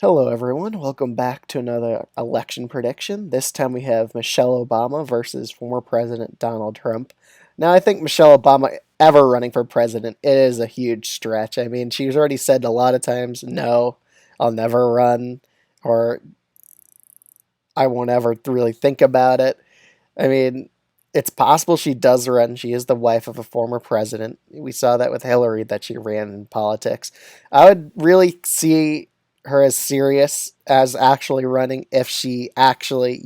Hello, everyone. Welcome back to another election prediction. This time we have Michelle Obama versus former President Donald Trump. Now, I think Michelle Obama ever running for president is a huge stretch. I mean, she's already said a lot of times, no, I'll never run, or I won't ever really think about it. I mean, it's possible she does run. She is the wife of a former president. We saw that with Hillary, that she ran in politics. I would really see her as serious as actually running if she actually,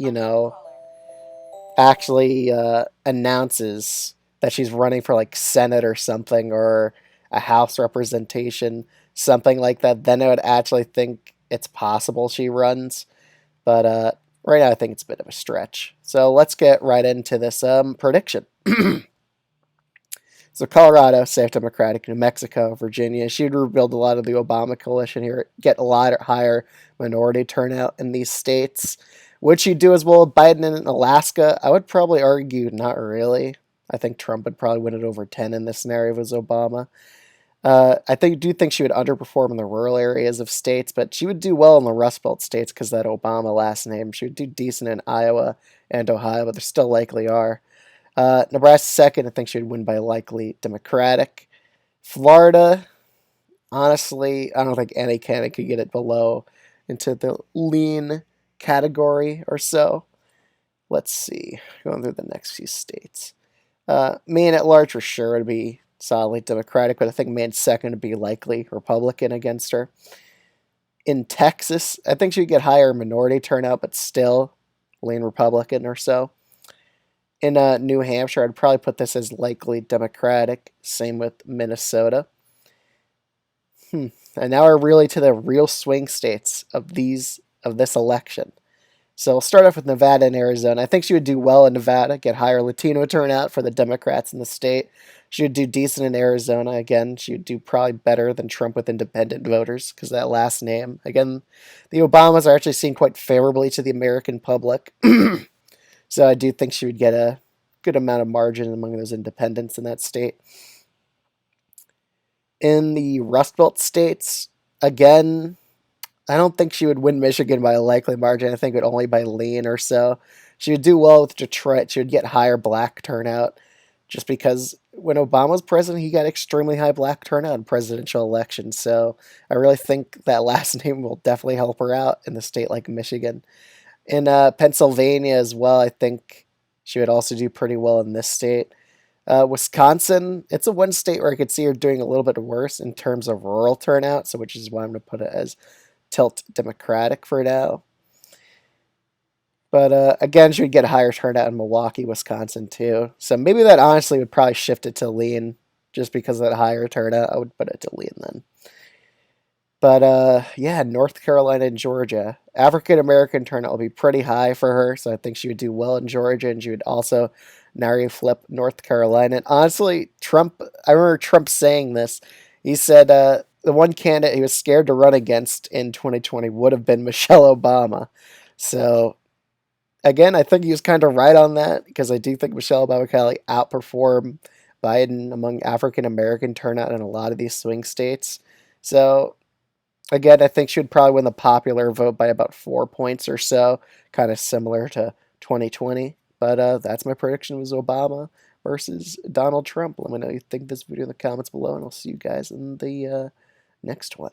announces that she's running for like Senate or something or a House representation, something like that. Then I would actually think it's possible she runs. But right now, I think it's a bit of a stretch. So let's get right into this prediction. So Colorado, safe Democratic, New Mexico, Virginia. She would rebuild a lot of the Obama coalition here, get a lot higher minority turnout in these states. Would she do as well with Biden in Alaska? I would probably argue not really. I think Trump would probably win it over 10 in this scenario if it was Obama. Do think she would underperform in the rural areas of states, but she would do well in the Rust Belt states because that Obama last name. She would do decent in Iowa and Ohio, but there still likely are. Nebraska second. I think she would win by likely Democratic. Florida, honestly, I don't think any candidate could get it below into the lean category or so. Let's see. Going through the next few states. Maine at large for sure would be solidly Democratic, but I think Maine's second would be likely Republican against her. In Texas, I think she'd get higher minority turnout, but still lean Republican or so. In New Hampshire, I'd probably put this as likely Democratic. Same with Minnesota. And now we're really to the real swing states of this election. So we'll start off with Nevada and Arizona. I think she would do well in Nevada, get higher Latino turnout for the Democrats in the state. She would do decent in Arizona. Again, she would do probably better than Trump with independent voters because that last name. Again, the Obamas are actually seen quite favorably to the American public. So I do think she would get a good amount of margin among those independents in that state. In the Rust Belt states, again, I don't think she would win Michigan by a likely margin. I think it only by lean or so. She would do well with Detroit. She would get higher black turnout just because when Obama was president, he got extremely high black turnout in presidential elections. So I really think that last name will definitely help her out in a state like Michigan. In Pennsylvania as well, I think she would also do pretty well in this state. Wisconsin, it's a one state where I could see her doing a little bit worse in terms of rural turnout, so which is why I'm going to put it as tilt Democratic for now. But again, she would get a higher turnout in Milwaukee, Wisconsin too. So maybe that honestly would probably shift it to lean just because of that higher turnout. I would put it to lean then. But yeah, North Carolina and Georgia. African American turnout will be pretty high for her, so I think she would do well in Georgia, and she would also narrowly flip North Carolina. And honestly, I remember Trump saying this. He said the one candidate he was scared to run against in 2020 would have been Michelle Obama. So again, I think he was kind of right on that because I do think Michelle Obama kind of like outperformed Biden among African American turnout in a lot of these swing states. So again, I think she would probably win the popular vote by about 4 points or so, kind of similar to 2020. But that's my prediction was Obama versus Donald Trump. Let me know what you think of this video in the comments below, and I'll see you guys in the next one.